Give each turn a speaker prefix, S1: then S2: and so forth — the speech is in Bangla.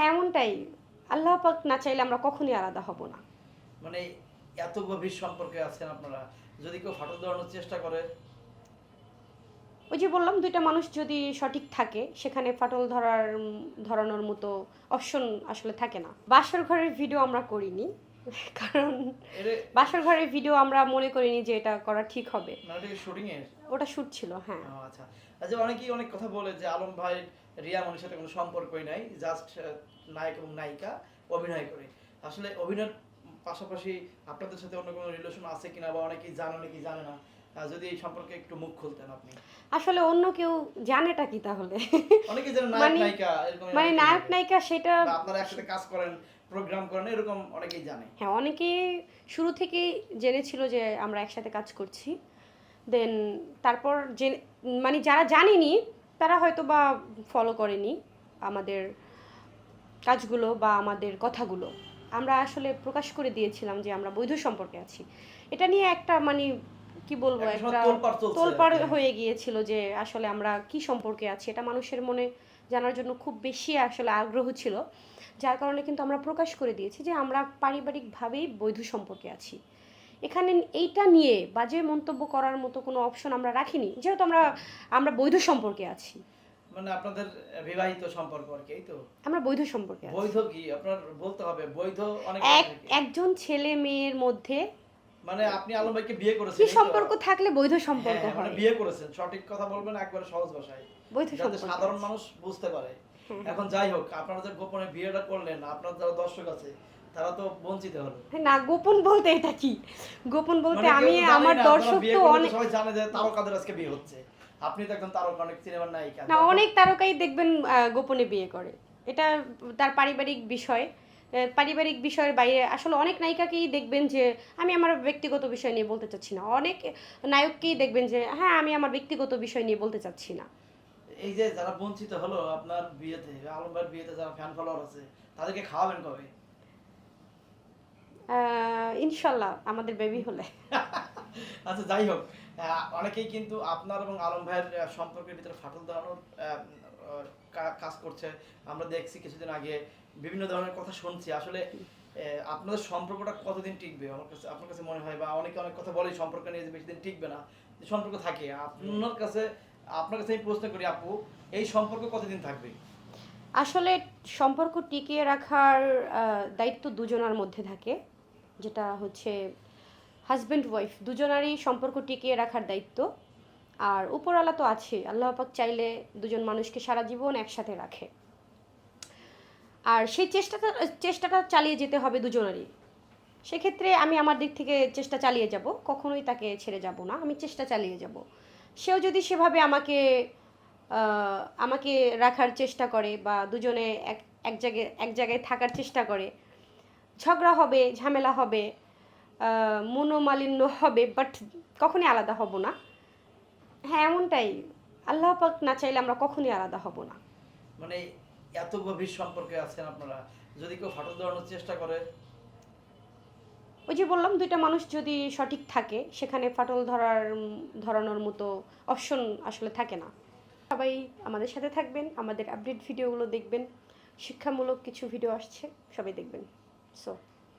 S1: হ্যাঁ, এমনটাই। আল্লাহ পাক না চাইলে আমরা কখনোই আলাদা হব না।
S2: মানে এত গভীর সম্পর্কে আছেন আপনারা, যদি কেউ ফাটল ধরানোর চেষ্টা করে?
S1: ওই যে বললাম ২ টা মানুষ যদি সঠিক থাকে সেখানে ফাটল ধরানোর মতো অপশন আসলে থাকে না। বাসর ঘরের ভিডিও আমরা করিনি। কারণ
S2: এরে
S1: বাসর ঘরের ভিডিও আমরা মনে করিনি যে এটা করা ঠিক হবে।
S2: মানে এটা কি শুটিং এর?
S1: ওটা শুট ছিল, হ্যাঁ।
S2: ও আচ্ছা। আচ্ছা, অনেকেই অনেক কথা বলে যে আলম ভাই রিয়া মনির সাথে কোনো সম্পর্কই নাই, জাস্ট নায়ক এবং নায়িকা অভিনয় করে। আসলে অভিনয়ের পাশাপাশি আপনাদের সাথে অন্য কোনো রিলেশন আছে কিনা, বা অনেকেই জানে অনেকেই জানে না, যদি এই সম্পর্কে একটু মুখ খুলতেন আপনি।
S1: আসলে অন্য কেউ জানেটা কি তাহলে?
S2: অনেকেই জানেন নায়ক
S1: মানে
S2: নায়িকা এরকম
S1: মানে
S2: অনেকেই
S1: নায়ক
S2: থাকে,
S1: নায়িকা সেটা
S2: বা আপনারা একসাথে কাজ করেন, প্রোগ্রাম করেন, এরকম অনেকেই জানে।
S1: হ্যাঁ, অনেকেই শুরু থেকেই জেনেছিল যে আমরা একসাথে কাজ করছি। দেন তারপর যে মানে যারা জানেনি তারা হয়তো বা ফলো করেনি আমাদের কাজগুলো বা আমাদের কথাগুলো। আমরা আসলে প্রকাশ করে দিয়েছিলাম যে আমরা বৈধ সম্পর্কে আছি। এটা নিয়ে একটা মানে কি বলবো,
S2: একটা সময়
S1: একটা
S2: তোলপাড় চলছে আর
S1: তোলপাড়
S2: কি।
S1: হয়ে গিয়েছিল যে আসলে আমরা কি সম্পর্কে আছি এটা মানুষের মনে জানার জন্য খুব বেশি আসলে আগ্রহ ছিল। যার কারণে কিন্তু আমরা প্রকাশ করে দিয়েছি যে আমরা পারিবারিকভাবেই বৈধ সম্পর্কে আছি। এখানে এইটা নিয়ে বাজে মন্তব্য করার মতো কোনো অপশন আমরা রাখিনি, যেহেতু আমরা আমরা বৈধ সম্পর্কে আছি।
S2: মানে আপনাদের বিবাহিত সম্পর্ক আর কি, এই তো?
S1: আমরা বৈধ সম্পর্কে আছি।
S2: বৈধ কি আপনার বলতে হবে, বৈধ অনেক
S1: এক
S2: থাকে।
S1: একজন ছেলে মেয়ের মধ্যে
S2: মানে আপনি আলম ভাইকে বিয়ে করেছেন,
S1: কি
S2: এই তো?
S1: সম্পর্ক থাকলে বৈধ
S2: হ্যাঁ
S1: সম্পর্ক
S2: হ্যাঁ, মানে
S1: হয়?
S2: বিয়ে করেছেন, সঠিক কথা বলবেন একবারে সহজ ভাষায়,
S1: বৈধ
S2: যাতে
S1: সম্পর্ক
S2: সাধারণ
S1: আছে।
S2: মানুষ বুঝতে পারে।
S1: হ্যাঁ,
S2: এখন যাই হোক, আপনারা যে গোপনে বিয়েটা করলেন, আপনার যারা দর্শক আছে তারা তো বঞ্চিত হলো।
S1: হ্যাঁ, না গোপন বলতে এটা কি? গোপন বলতে
S2: মানে কেউ
S1: আমি
S2: তো জানেই
S1: আমার
S2: না, আপনারা
S1: দর্শক
S2: বিয়ে
S1: তো
S2: করলে তো
S1: অনেক
S2: সবাই জানে যে তারকাদের আজকে বিয়ে হচ্ছে। আপনি তো একদম তারকা, অনেক সিনেমার নায়িকা।
S1: না অনেক তারকাই দেখবেন গোপনে বিয়ে করে। এটা তার পারিবারিক বিষয়। পারিবারিক বিষয়ের বাইরে আসলে অনেক নায়িকাকেই দেখবেন যে আমি আমার ব্যক্তিগত বিষয় নিয়ে বলতে চাচ্ছি না। অনেক নায়ককেই দেখবেন যে হ্যাঁ আমি আমার ব্যক্তিগত বিষয় নিয়ে বলতে চাচ্ছি না।
S2: এই যে যারা বঞ্চিত হলো আপনার বিয়েতে, আলম ভাইয়ের বিয়েতে যারা ফ্যান ফলোয়ার আছে, তাদেরকে খাওয়াবেন কবে?
S1: ইনশাল্লাহ আমাদের বেবি হলে।
S2: আচ্ছা, যাই হোক, অনেকেই কিন্তু আপনার এবং আলম ভাইয়ের সম্পর্কের ভিতরে ফাটল ধরানোর কাজ করছে। আমরা দেখছি কিছুদিন আগে বিভিন্ন ধরনের কথা শুনছি। আসলে আপনাদের সম্পর্কটা কতদিন টিকবে আমার কাছে, আপনার কাছে মনে হয়? বা অনেকে অনেক কথা বলে সম্পর্ক নিয়ে যে বেশি দিন টিকবে না, যে সম্পর্ক থাকে, আপনার কাছে আমি প্রশ্ন করি আপু, এই সম্পর্ক কতদিন থাকবে?
S1: আসলে সম্পর্ক টিকিয়ে রাখার দায়িত্ব দুজনের মধ্যে থাকে, যেটা হচ্ছে হাজব্যান্ড ওয়াইফ দুজনারই সম্পর্ক টিকিয়ে রাখার দায়িত্ব। আর উপরওয়ালা তো আছে, আল্লাহ পাক চাইলে দুজন মানুষকে সারা জীবন একসাথে রাখে। আর সেই চেষ্টাটা চালিয়ে যেতে হবে দুজনেরই। সেক্ষেত্রে আমি আমার দিক থেকে চেষ্টা চালিয়ে যাব, কখনোই তাকে ছেড়ে যাব না, আমি চেষ্টা চালিয়ে যাব। সেও যদি সেভাবে আমাকে রাখার চেষ্টা করে বা দুজনে এক জায়গায় থাকার চেষ্টা করে, ঝগড়া হবে, ঝামেলা হবে, মনোমালিন্য হবে, বাট কখনই আলাদা হব না। হ্যাঁ, এমনটাই। আল্লাহ পাক না চাইলে আমরা কখনোই আলাদা হব না।
S2: মানে এত গভীর সম্পর্কে আছেন আপনারা, যদি কেউ ফাটল ধরানোর চেষ্টা করে?
S1: ওই যে বললাম ২ টা মানুষ যদি সঠিক থাকে সেখানে ধরানোর মতো অপশন আসলে থাকে না। সবাই আমাদের সাথে থাকবেন, আমাদের আপডেট ভিডিওগুলো দেখবেন। শিক্ষামূলক কিছু ভিডিও আসছে, সবাই দেখবেন। সো